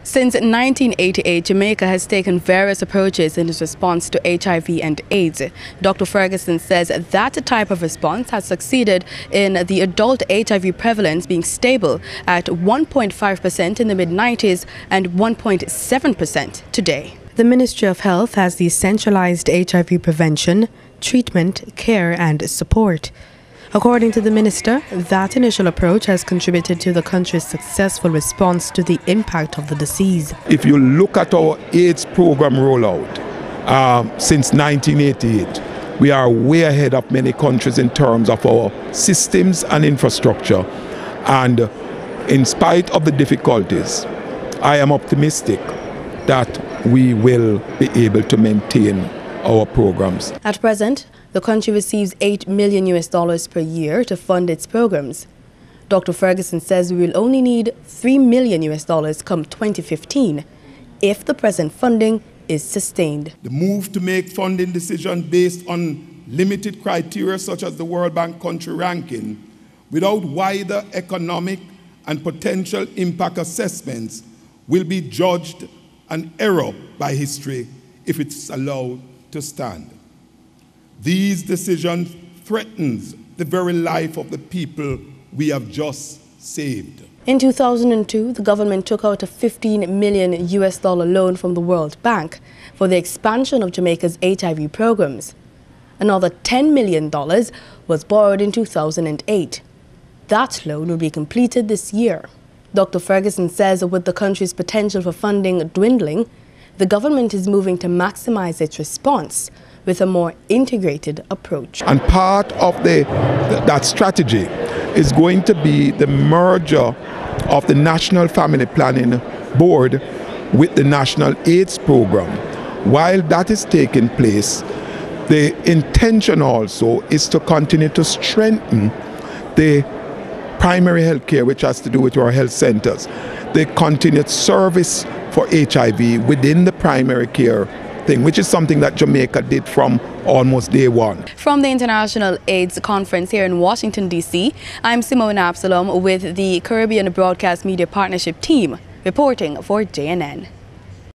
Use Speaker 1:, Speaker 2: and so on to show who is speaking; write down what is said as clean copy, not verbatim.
Speaker 1: Since 1988, Jamaica has taken various approaches in its response to HIV and AIDS. Dr. Ferguson says that type of response has succeeded in the adult HIV prevalence being stable at 1.5% in the mid-90s and 1.7% today. The Ministry of Health has decentralized HIV prevention, treatment, care and support. According to the minister, that initial approach has contributed to the country's successful response to the impact of the disease.
Speaker 2: If you look at our AIDS program rollout since 1988, we are way ahead of many countries in terms of our systems and infrastructure. And in spite of the difficulties, I am optimistic that we will be able to maintain our programs.
Speaker 1: At present, the country receives $8 million per year to fund its programs. Dr. Ferguson says we will only need $3 million come 2015 if the present funding is sustained.
Speaker 3: The move to make funding decisions based on limited criteria such as the World Bank country ranking without wider economic and potential impact assessments will be judged an error by history if it's allowed to stand. These decisions threaten the very life of the people we have just saved.
Speaker 1: In 2002, the government took out a $15 million loan from the World Bank for the expansion of Jamaica's HIV programs. Another $10 million was borrowed in 2008. That loan will be completed this year. Dr. Ferguson says with the country's potential for funding dwindling, the government is moving to maximize its response with a more integrated approach.
Speaker 2: And part of that strategy is going to be the merger of the National Family Planning Board with the National AIDS Program. While that is taking place, the intention also is to continue to strengthen the primary health care, which has to do with our health centers, the continued service for HIV within the primary care thing, which is something that Jamaica did from almost day one.
Speaker 1: From the International AIDS Conference here in Washington, D.C., I'm Simone Absolom with the Caribbean Broadcast Media Partnership team, reporting for JNN.